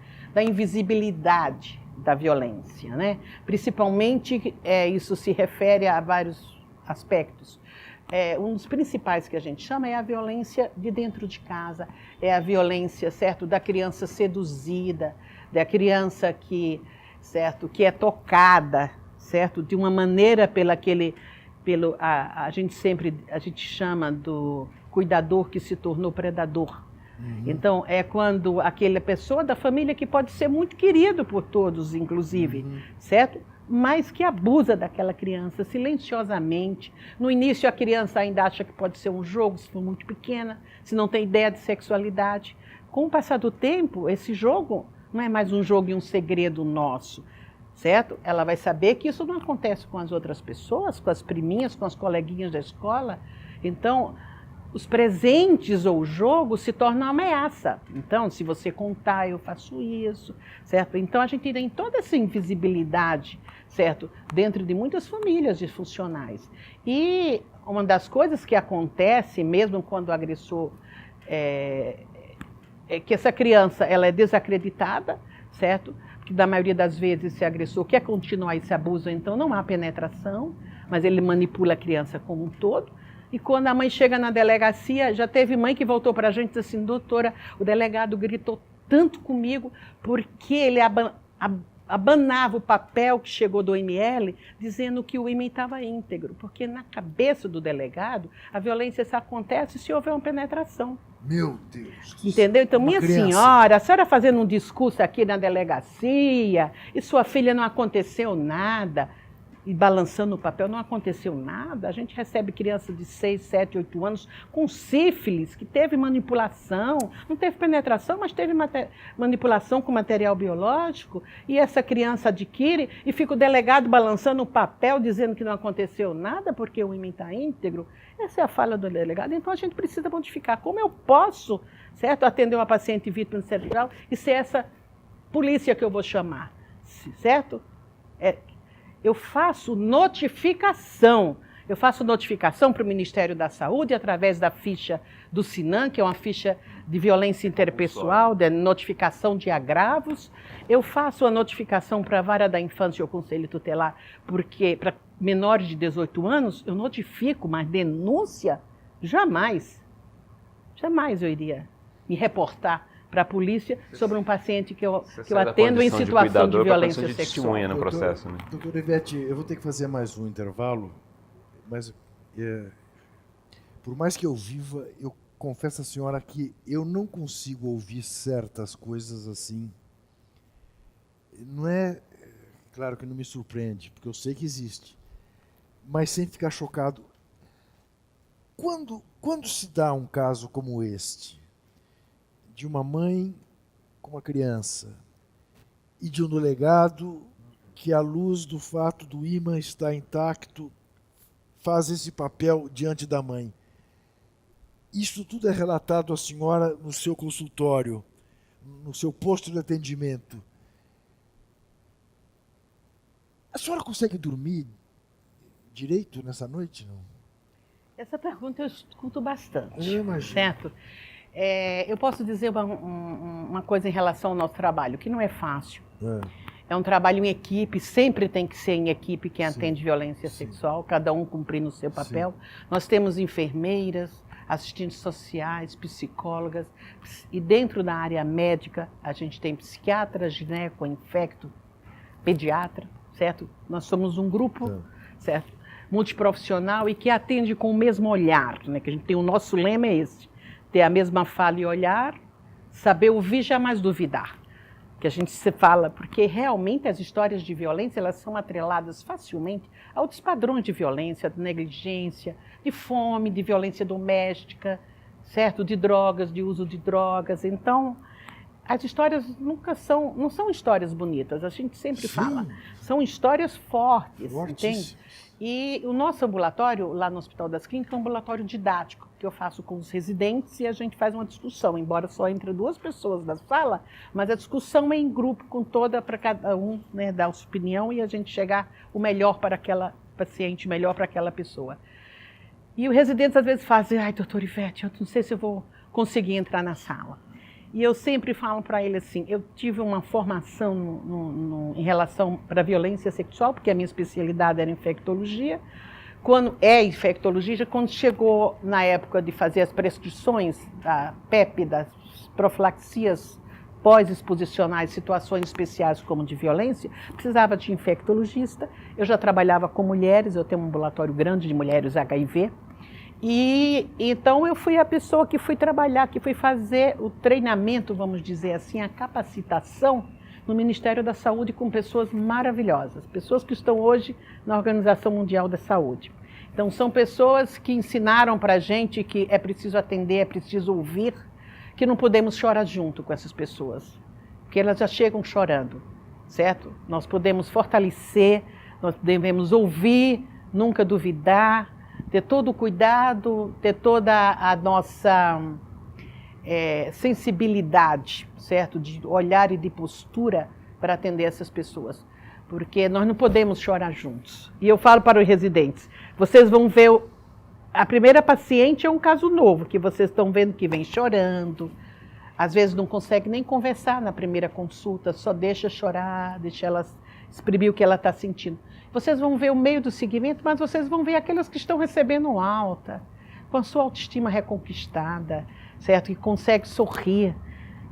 invisibilidade da violência, né? Principalmente, isso se refere a vários aspectos. Um dos principais que a gente chama é a violência de dentro de casa, é a violência, certo, da criança seduzida, da criança que é tocada, certo, de uma maneira a gente chama do cuidador que se tornou predador. Uhum. Então, é quando aquela pessoa da família que pode ser muito querido por todos, inclusive, certo? Mas que abusa daquela criança silenciosamente. No início, a criança ainda acha que pode ser um jogo, se for muito pequena, se não tem ideia de sexualidade. Com o passar do tempo, esse jogo não é mais um jogo e um segredo nosso, certo? Ela vai saber que isso não acontece com as outras pessoas, com as priminhas, com as coleguinhas da escola. Então, os presentes ou o jogo se tornam uma ameaça. Então, se você contar, eu faço isso, certo? Então, a gente tem toda essa invisibilidade, certo? Dentro de muitas famílias disfuncionais. E uma das coisas que acontece, mesmo quando o agressor é que essa criança ela é desacreditada, certo? Porque, na maioria das vezes, esse agressor quer continuar esse abuso, então não há penetração, mas ele manipula a criança como um todo. E quando a mãe chega na delegacia, já teve mãe que voltou para a gente e disse assim, doutora, o delegado gritou tanto comigo porque ele abanava o papel que chegou do IML, dizendo que o ímen estava íntegro, porque na cabeça do delegado, a violência só acontece se houver uma penetração. Meu Deus! Entendeu? Então, minha senhora, a senhora fazendo um discurso aqui na delegacia, e sua filha não aconteceu nada. e balançando o papel, não aconteceu nada. A gente recebe criança de 6, 7, 8 anos com sífilis, que teve manipulação, não teve penetração, mas teve manipulação com material biológico, e essa criança adquire e fica o delegado balançando o papel, dizendo que não aconteceu nada porque o ímã está íntegro. Essa é a fala do delegado. Então a gente precisa modificar. Como eu posso, certo, atender uma paciente vítima de sexual e ser essa polícia que eu vou chamar, certo? Eu faço notificação. Eu faço notificação para o Ministério da Saúde através da ficha do SINAM, que é uma ficha de violência interpessoal, de notificação de agravos. Eu faço a notificação para a Vara da Infância e o Conselho Tutelar, porque para menores de 18 anos eu notifico, mas denúncia, jamais. Jamais eu iria me reportar para a polícia sobre um paciente que eu atendo em situação de violência sexual. Testemunha no processo, né? Doutora Ivete, eu vou ter que fazer mais um intervalo, mas por mais que eu viva, eu confesso à senhora que eu não consigo ouvir certas coisas assim. Não é, claro que não me surpreende, porque eu sei que existe, mas sem ficar chocado. Quando se dá um caso como este, de uma mãe com uma criança e de um delegado que, à luz do fato do ímã estar intacto, faz esse papel diante da mãe, isso tudo é relatado à senhora no seu consultório, no seu posto de atendimento. A senhora consegue dormir direito nessa noite, não? Essa pergunta eu escuto bastante. Eu imagino. Certo? Eu posso dizer uma coisa em relação ao nosso trabalho, que não é fácil. É um trabalho em equipe, sempre tem que ser em equipe quem atende violência sexual, cada um cumprindo o seu papel. Nós temos enfermeiras, assistentes sociais, psicólogas, e dentro da área médica a gente tem psiquiatra, gineco, infecto, pediatra, certo? Nós somos um grupo, certo, multiprofissional e que atende com o mesmo olhar, né? Que a gente tem, o nosso lema é esse: ter a mesma fala e olhar, saber ouvir, jamais duvidar. Que a gente se fala, porque realmente as histórias de violência, elas são atreladas facilmente a outros padrões de violência, de negligência, de fome, de violência doméstica, certo? De drogas, de uso de drogas. Então, as histórias não são histórias bonitas, a gente sempre fala. São histórias fortes, entende? E o nosso ambulatório, lá no Hospital das Clínicas, é um ambulatório didático, que eu faço com os residentes e a gente faz uma discussão, embora só entre 2 pessoas da sala, mas a discussão é em grupo, com toda, para cada um, né, dar a sua opinião e a gente chegar o melhor para aquela paciente, melhor para aquela pessoa. E os residentes às vezes fazem: ai, doutora Ivete, eu não sei se eu vou conseguir entrar na sala. E eu sempre falo para ele assim: eu tive uma formação em relação para a violência sexual, porque a minha especialidade era infectologia. Quando chegou na época de fazer as prescrições da PEP, das profilaxias pós-exposicionais, situações especiais como de violência, precisava de infectologista. Eu já trabalhava com mulheres, eu tenho um ambulatório grande de mulheres HIV. E então eu fui a pessoa que fui trabalhar, que fui fazer o treinamento, vamos dizer assim, a capacitação no Ministério da Saúde com pessoas maravilhosas, pessoas que estão hoje na Organização Mundial da Saúde. Então são pessoas que ensinaram para a gente que é preciso atender, é preciso ouvir, que não podemos chorar junto com essas pessoas, porque elas já chegam chorando, certo? Nós podemos fortalecer, nós devemos ouvir, nunca duvidar, ter todo o cuidado, ter toda a nossa sensibilidade, certo? De olhar e de postura para atender essas pessoas. Porque nós não podemos chorar juntos. E eu falo para os residentes: vocês vão ver, a primeira paciente é um caso novo, que vocês estão vendo que vem chorando, às vezes não consegue nem conversar na primeira consulta, só deixa chorar, deixa ela exprimir o que ela está sentindo. Vocês vão ver o meio do segmento, mas vocês vão ver aquelas que estão recebendo alta, com a sua autoestima reconquistada, certo? Que consegue sorrir,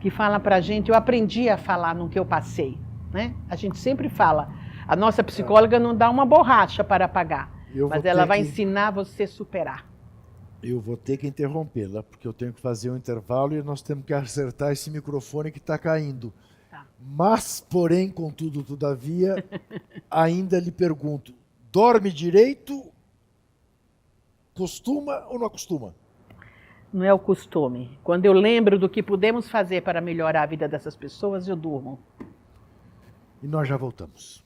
que fala para a gente: eu aprendi a falar no que eu passei, né? A gente sempre fala, a nossa psicóloga não dá uma borracha para pagar, mas ela vai ensinar você a superar. Eu vou ter que interrompê-la, porque eu tenho que fazer um intervalo e nós temos que acertar esse microfone que está caindo. Mas, porém, contudo, todavia, ainda lhe pergunto, dorme direito, costuma ou não acostuma? Não é o costume. Quando eu lembro do que podemos fazer para melhorar a vida dessas pessoas, eu durmo. E nós já voltamos.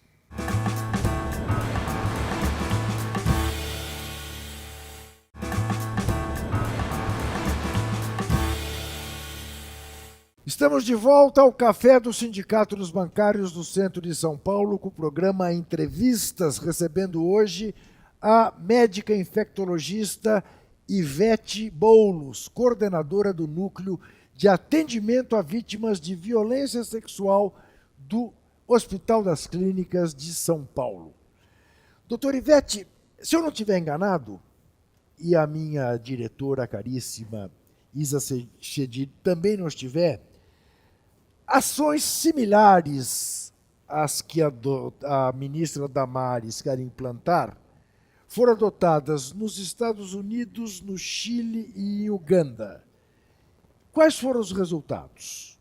Estamos de volta ao Café do Sindicato dos Bancários do Centro de São Paulo com o programa Entrevistas, recebendo hoje a médica infectologista Ivete Boulos, coordenadora do Núcleo de Atendimento a Vítimas de Violência Sexual do Hospital das Clínicas de São Paulo. Doutora Ivete, se eu não estiver enganado, e a minha diretora caríssima Isa Chedid também não estiver, ações similares às que a ministra Damares quer implantar foram adotadas nos Estados Unidos, no Chile e em Uganda. Quais foram os resultados?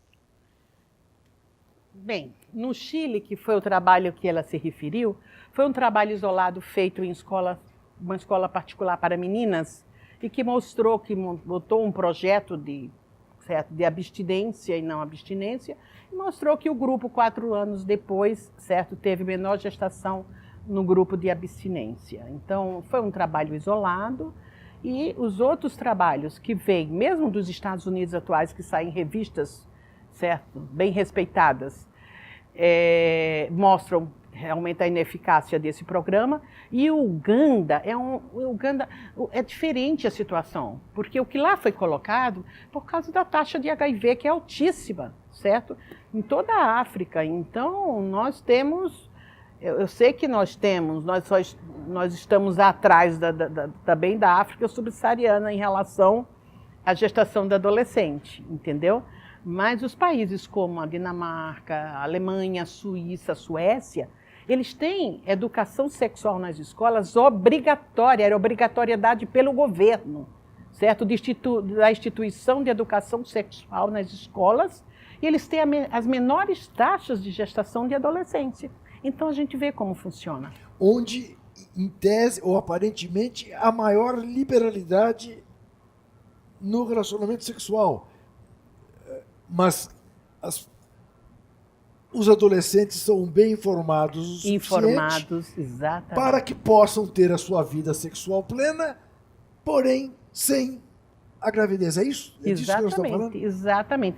Bem, no Chile, que foi o trabalho que ela se referiu, foi um trabalho isolado feito em uma escola particular para meninas e que mostrou que botou um projeto de abstinência e não abstinência, e mostrou que o grupo, 4 anos depois, certo, teve menor gestação no grupo de abstinência. Então, foi um trabalho isolado, e os outros trabalhos que vêm, mesmo dos Estados Unidos atuais, que saem em revistas, certo, bem respeitadas, mostram realmente a ineficácia desse programa. E o Uganda é diferente a situação, porque o que lá foi colocado por causa da taxa de HIV, que é altíssima, certo? Em toda a África. Então, nós temos, eu sei que nós estamos atrás também da África subsaariana em relação à gestação da adolescente, entendeu? Mas os países como a Dinamarca, a Alemanha, a Suíça, a Suécia, eles têm educação sexual nas escolas obrigatória, era obrigatoriedade pelo governo, certo? Da instituição de educação sexual nas escolas, e eles têm as menores taxas de gestação de adolescência. Então a gente vê como funciona. Onde, em tese, ou aparentemente, a maior liberalidade no relacionamento sexual. Mas os adolescentes são bem informados Exatamente. Para que possam ter a sua vida sexual plena, porém sem a gravidez. É isso? É disso que nós estamos falando? Exatamente.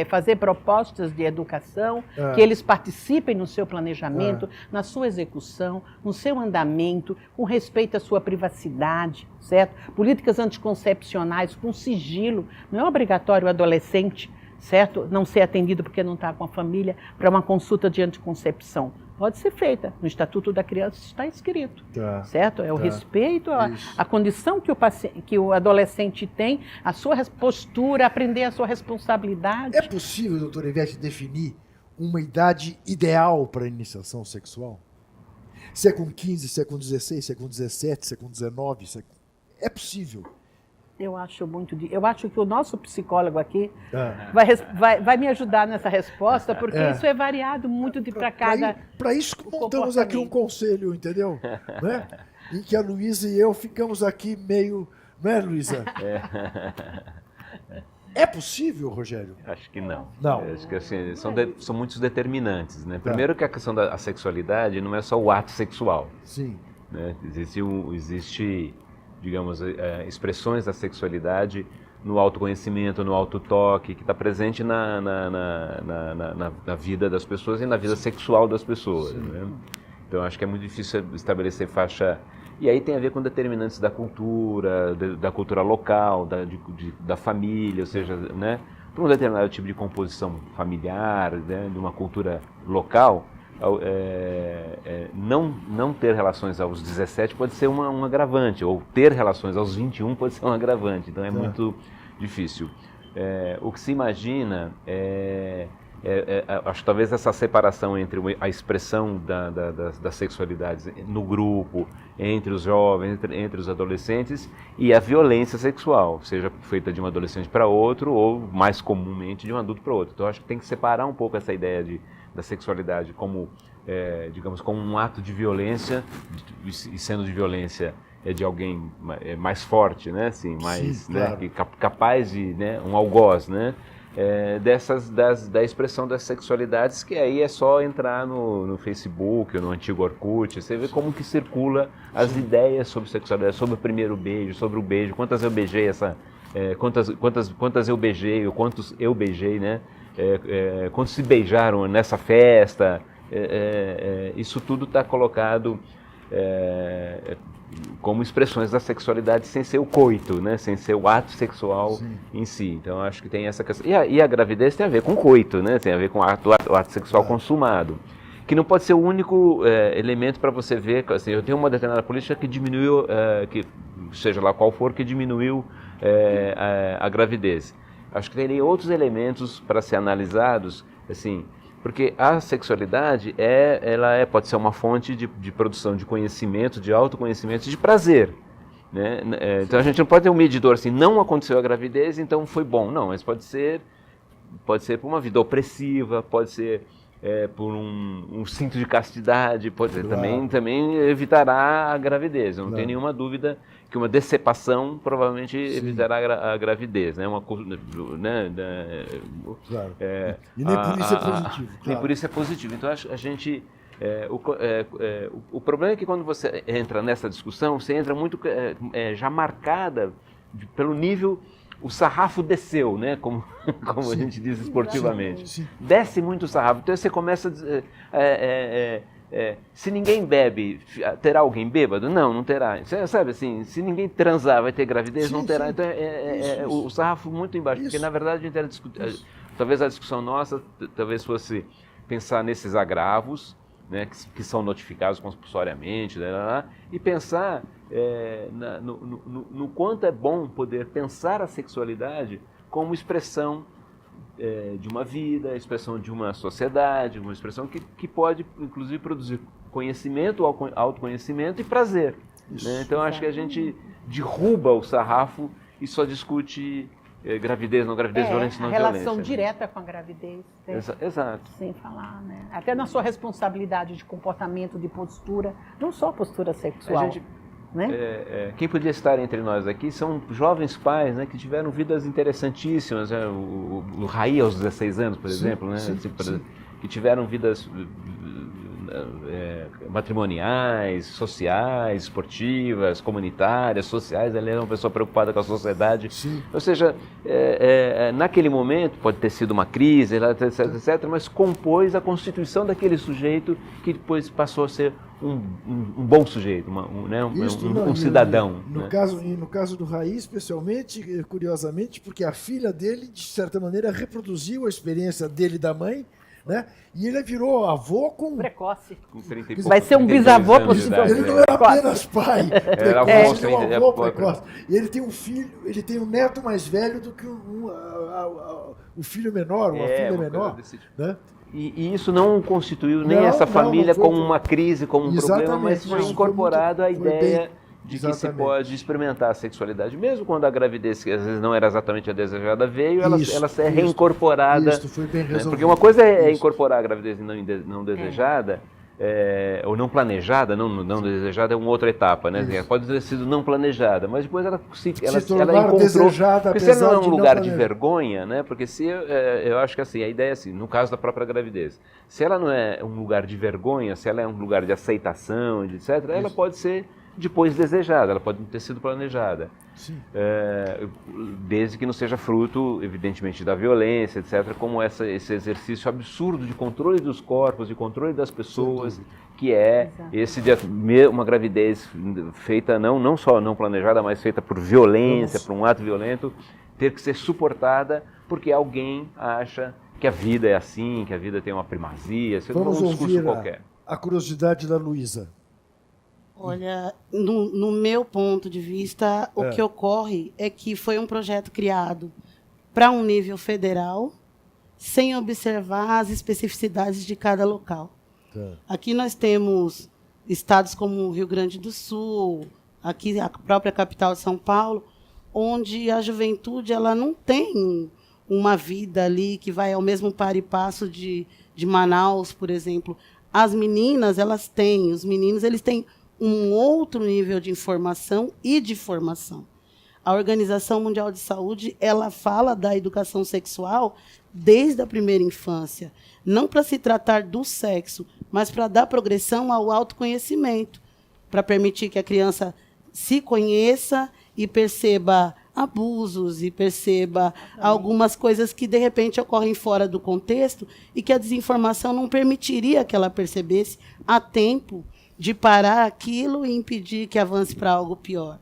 Fazer propostas de educação, que eles participem no seu planejamento, na sua execução, no seu andamento, com respeito à sua privacidade, certo? Políticas anticoncepcionais com sigilo. Não é obrigatório o adolescente, certo, não ser atendido porque não está com a família para uma consulta de anticoncepção. Pode ser feita. No Estatuto da Criança está escrito, certo? É o respeito à condição que o adolescente tem, a sua postura, aprender a sua responsabilidade. É possível, doutora Ivete, definir uma idade ideal para a iniciação sexual? Se é com 15, se é com 16, se é com 17, se é com 19, é possível? Eu acho que o nosso psicólogo aqui vai me ajudar nessa resposta, porque isso é variado muito para cada. Para isso montamos aqui um conselho, entendeu? Né? Em que a Luísa e eu ficamos aqui meio. Não é, Luísa? É possível, Rogério? Acho que não. Não. Acho que assim, são muitos determinantes, né? Primeiro que a questão da sexualidade não é só o ato sexual. Sim. Né? Existe digamos, expressões da sexualidade no autoconhecimento, no autotoque, que está presente na vida das pessoas e na vida sexual das pessoas. Né? Então, acho que é muito difícil estabelecer faixa. E aí tem a ver com determinantes da cultura local, da família, ou seja, né, para um determinado tipo de composição familiar, né, de uma cultura local. Não ter relações aos 17 pode ser um agravante, ou ter relações aos 21 pode ser um agravante, então é muito difícil. O que se imagina acho que talvez essa separação entre a expressão da sexualidade no grupo, entre os jovens, entre os adolescentes, e a violência sexual, seja feita de um adolescente para outro, ou mais comumente de um adulto para outro. Então acho que tem que separar um pouco essa ideia da sexualidade como digamos, como um ato de violência, e sendo de violência de alguém mais forte, né? Assim, mais, sim, claro. né? Capaz de, né? Um algoz, né? Da expressão das sexualidades, que aí é só entrar no Facebook, no antigo Orkut, você vê como que circula as ideias sobre sexualidade, sobre o primeiro beijo, sobre o beijo, quantas eu beijei quantas eu beijei, ou quantos eu beijei, né? Quantos se beijaram nessa festa, isso tudo está colocado como expressões da sexualidade sem ser o coito, né? Sem ser o ato sexual em si. Então acho que tem essa questão. E a gravidez tem a ver com coito, né? Tem a ver com o ato sexual consumado, que não pode ser o único elemento para você ver. Assim, eu tenho uma determinada política que diminuiu, que seja lá qual for, que diminuiu a gravidez. Acho que tem outros elementos para ser analisados, assim. Porque a sexualidade pode ser uma fonte de produção de conhecimento, de autoconhecimento, de prazer. Né? Então a gente não pode ter um medidor assim, não aconteceu a gravidez, então foi bom. Não, mas pode ser por uma vida opressiva, pode ser por um cinto de castidade, pode ser, também evitará a gravidez. Eu não tenho nenhuma dúvida que uma decepação provavelmente evitará a gravidez, né? E nem por isso é positivo. Nem por isso é positivo. Então a gente o problema é que quando você entra nessa discussão, você entra muito já marcada pelo nível. O sarrafo desceu, né? Como a gente diz esportivamente. Sim. Desce muito o sarrafo. Então você começa a dizer, se ninguém bebe, terá alguém bêbado? Não terá. Sabe assim, se ninguém transar, vai ter gravidez? Não terá. Então o sarrafo muito embaixo. Porque na verdade a gente talvez a discussão nossa talvez fosse pensar nesses agravos, né, que são notificados compulsoriamente, e pensar no quanto é bom poder pensar a sexualidade como expressão de uma vida, expressão de uma sociedade, uma expressão que pode, inclusive, produzir conhecimento, autoconhecimento e prazer. Né? Então, acho que a gente derruba o sarrafo e só discute gravidez, não gravidez, violência, não violência. Relação direta com a gravidez. Exato. Sem falar, né? Até na sua responsabilidade de comportamento, de postura, não só postura sexual. Né? Quem podia estar entre nós aqui são jovens pais, né, que tiveram vidas interessantíssimas. Né? O Raí, aos 16 anos, por exemplo, né? Que tiveram vidas matrimoniais, sociais, esportivas, comunitárias, sociais. Ele era uma pessoa preocupada com a sociedade. Sim. Ou seja, naquele momento, pode ter sido uma crise, etc., mas compôs a constituição daquele sujeito que depois passou a ser um bom sujeito, um cidadão. No caso do Raí, especialmente, curiosamente, porque a filha dele, de certa maneira, reproduziu a experiência dele e da mãe, né? E ele virou avô com... Precoce. Com 30 e Vai ser um bisavô possivelmente. Ele não era apenas pai, precoce, ele era um avô precoce. E ele tem um filho, ele tem um neto mais velho do que o filho menor, ou a filha menor. Né? E isso não constituiu nem essa família como uma crise, como um problema, mas foi incorporado a ideia de que se pode experimentar a sexualidade, mesmo quando a gravidez, que às vezes não era exatamente a desejada, veio, ela ser reincorporada. Isso foi bem resolvido. Porque uma coisa é incorporar a gravidez não desejada, ou não planejada, não desejada é uma outra etapa, né? Ela pode ter sido não planejada, mas depois ela encontrou. Desejada, porque se ela não é um lugar de vergonha, né? Porque se eu acho que assim, a ideia é assim, no caso da própria gravidez, se ela não é um lugar de vergonha, se ela é um lugar de aceitação, etc., ela pode ser depois desejada, ela pode não ter sido planejada. Desde que não seja fruto, evidentemente, da violência, etc., como esse exercício absurdo de controle dos corpos, de controle das pessoas, que é esse de uma gravidez feita não só não planejada, mas feita por violência, por um ato violento, ter que ser suportada porque alguém acha que a vida é assim, que a vida tem uma primazia, isso é um discurso qualquer. A curiosidade da Luísa. Olha, no meu ponto de vista, o que ocorre é que foi um projeto criado para um nível federal, sem observar as especificidades de cada local. Aqui nós temos estados como o Rio Grande do Sul, aqui a própria capital de São Paulo, onde a juventude ela não tem uma vida ali que vai ao mesmo par e passo de Manaus, por exemplo. As meninas, os meninos, eles têm um outro nível de informação e de formação. A Organização Mundial de Saúde, ela fala da educação sexual desde a primeira infância, não para se tratar do sexo, mas para dar progressão ao autoconhecimento, para permitir que a criança se conheça e perceba abusos e perceba algumas coisas que, de repente, ocorrem fora do contexto e que a desinformação não permitiria que ela percebesse a tempo de parar aquilo e impedir que avance para algo pior.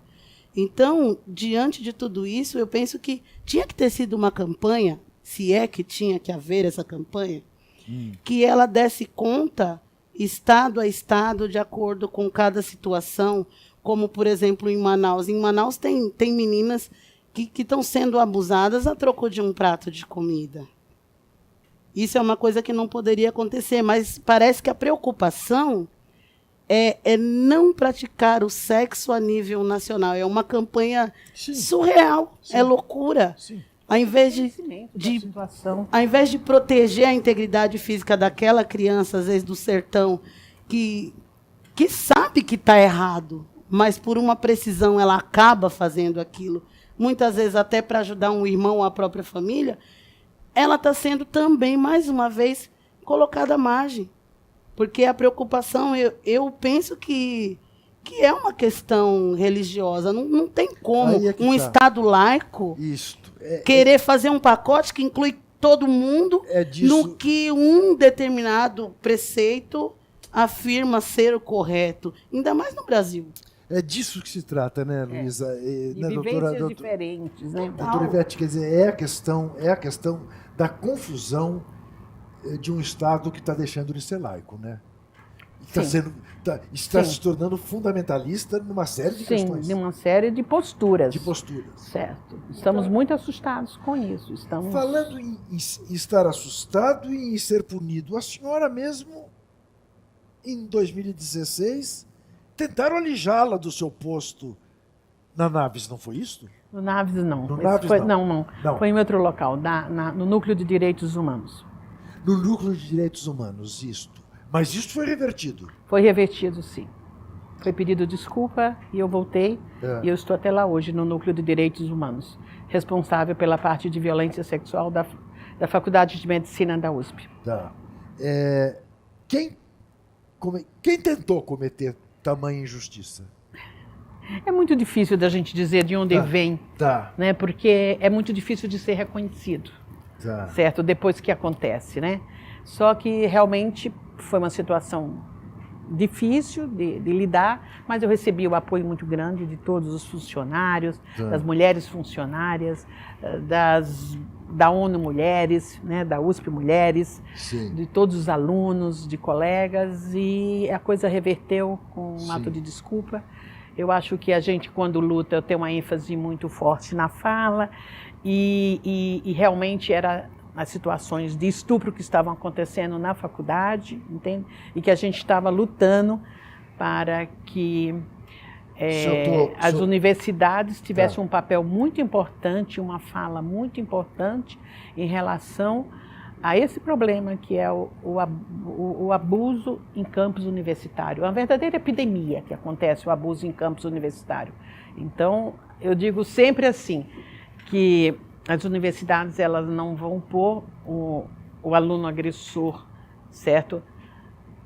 Então, diante de tudo isso, eu penso que tinha que ter sido uma campanha, se é que tinha que haver essa campanha, que ela desse conta, estado a estado, de acordo com cada situação, como, por exemplo, em Manaus. Em Manaus tem meninas que estão sendo abusadas a troco de um prato de comida. Isso é uma coisa que não poderia acontecer, mas parece que a preocupação é não praticar o sexo a nível nacional. É uma campanha surreal, é loucura. Ao invés de proteger a integridade física daquela criança, às vezes do sertão, que sabe que está errado, mas por uma precisão ela acaba fazendo aquilo, muitas vezes até para ajudar um irmão ou a própria família, ela está sendo também, mais uma vez, colocada à margem. Porque a preocupação, eu penso que é uma questão religiosa. Não tem como Estado laico querer fazer um pacote que inclui todo mundo no que um determinado preceito afirma ser o correto. Ainda mais no Brasil. É disso que se trata, né, Luísa? De vivências diferentes, né? Doutora Ivete, quer dizer, é a questão da confusão de um Estado que está deixando de ser laico, né? Está se tornando fundamentalista numa série de questões. Sim, numa série de posturas. Certo. Estamos muito assustados com isso. Falando em estar assustado e em ser punido, a senhora mesmo, em 2016, tentaram alijá-la do seu posto na Naves, não foi isso? No Naves, não. No Naves, não. Foi em outro local, no Núcleo de Direitos Humanos. No Núcleo de Direitos Humanos, isto. Mas isso foi revertido? Foi revertido, sim. Foi pedido desculpa e eu voltei. E eu estou até lá hoje, no Núcleo de Direitos Humanos, responsável pela parte de violência sexual da Faculdade de Medicina da USP. Tá. Quem tentou cometer tamanha injustiça? É muito difícil da gente dizer de onde vem, né? Porque é muito difícil de ser reconhecido, certo? Depois que acontece, né? Só que realmente foi uma situação difícil de lidar, mas eu recebi o apoio muito grande de todos os funcionários, das mulheres funcionárias, da ONU Mulheres, né, da USP Mulheres, de todos os alunos, de colegas, e a coisa reverteu com um ato de desculpa. Eu acho que a gente, quando luta, tem uma ênfase muito forte na fala, e realmente era as situações de estupro que estavam acontecendo na faculdade, entende? E que a gente estava lutando para que as universidades tivessem um papel muito importante, uma fala muito importante em relação a esse problema que é o abuso em campus universitário. É uma verdadeira epidemia que acontece, o abuso em campus universitário. Então, eu digo sempre assim, que as universidades elas não vão pôr o aluno agressor, certo?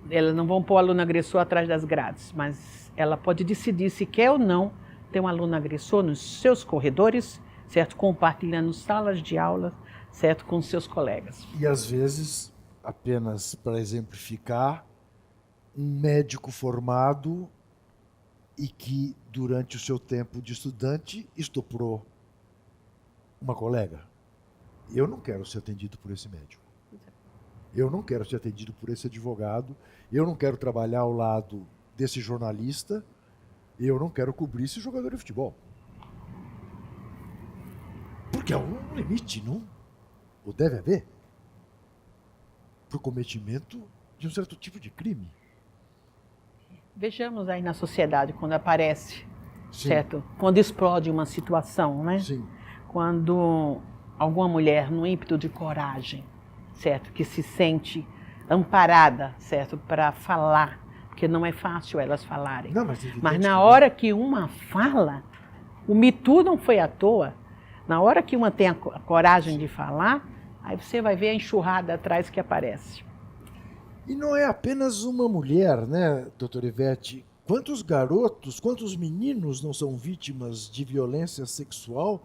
Elas não vão pôr o aluno agressor atrás das grades, mas ela pode decidir se quer ou não ter um aluno agressor nos seus corredores, certo? Compartilhando salas de aula, certo? Com seus colegas. E às vezes, apenas para exemplificar, um médico formado e que durante o seu tempo de estudante estuprou uma colega. Eu não quero ser atendido por esse médico. Eu não quero ser atendido por esse advogado. Eu não quero trabalhar ao lado desse jornalista. Eu não quero cobrir esse jogador de futebol. Porque há um limite, não? Ou deve haver? Para o cometimento de um certo tipo de crime. Vejamos aí na sociedade quando aparece, certo? Quando explode uma situação, né? Sim. Quando alguma mulher, no ímpeto de coragem, certo, que se sente amparada, certo, para falar, porque não é fácil elas falarem. Não, mas na hora que uma fala, o Me Too não foi à toa. Na hora que uma tem a coragem de falar, aí você vai ver a enxurrada atrás que aparece. E não é apenas uma mulher, né, doutora Ivete? Quantos garotos, quantos meninos não são vítimas de violência sexual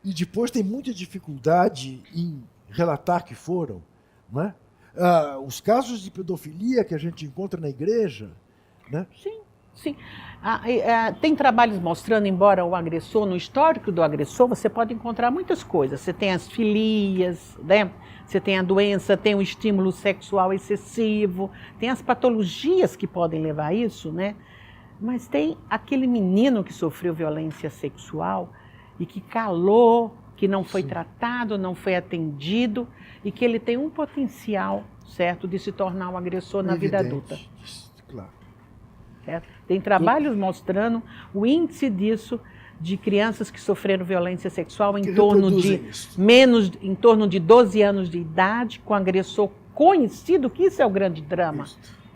e depois tem muita dificuldade em relatar que foram, não é? Os casos de pedofilia que a gente encontra na igreja, né? Sim, sim. Tem trabalhos mostrando, embora o agressor, no histórico do agressor, você pode encontrar muitas coisas. Você tem as filias, né? Você tem a doença, tem o estímulo sexual excessivo, tem as patologias que podem levar a isso, né? Mas tem aquele menino que sofreu violência sexual e que calou, que não foi tratado, não foi atendido e que ele tem um potencial, certo, de se tornar um agressor na vida adulta. Claro. Certo? Tem trabalhos mostrando o índice disso de crianças que sofreram violência sexual em torno de 12 anos de idade, com agressor conhecido, que isso é o grande drama.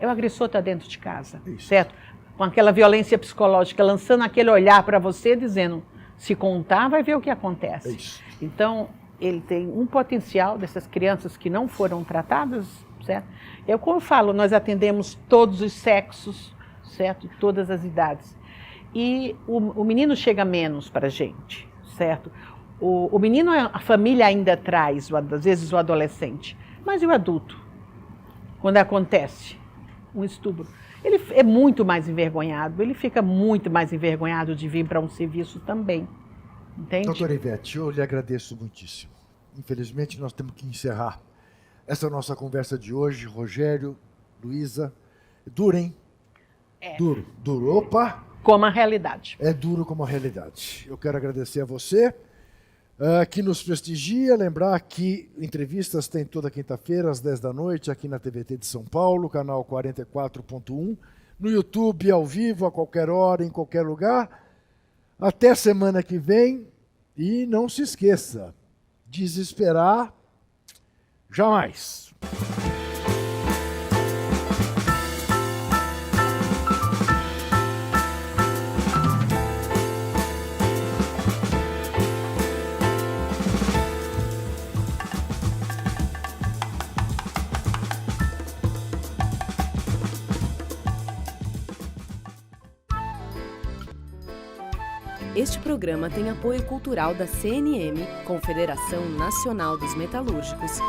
O agressor está dentro de casa, certo? Com aquela violência psicológica, lançando aquele olhar para você, dizendo, se contar, vai ver o que acontece. Então, ele tem um potencial dessas crianças que não foram tratadas, certo? Como eu falo, nós atendemos todos os sexos, certo? Todas as idades. E o menino chega menos para a gente, certo? O menino, a família ainda traz, às vezes, o adolescente. Mas e o adulto? Quando acontece um estupro, ele é muito mais envergonhado, ele fica muito mais envergonhado de vir para um serviço também. Entende? Doutora Ivete, eu lhe agradeço muitíssimo. Infelizmente, nós temos que encerrar essa nossa conversa de hoje. Rogério, Luísa, duro, hein? Duro. Opa! Como a realidade. É duro como a realidade. Eu quero agradecer a você que nos prestigia. Lembrar que entrevistas tem toda quinta-feira, às 10 da noite, aqui na TVT de São Paulo, canal 44.1. No YouTube, ao vivo, a qualquer hora, em qualquer lugar. Até semana que vem. E não se esqueça, desesperar jamais. Este programa tem apoio cultural da CNM, Confederação Nacional dos Metalúrgicos,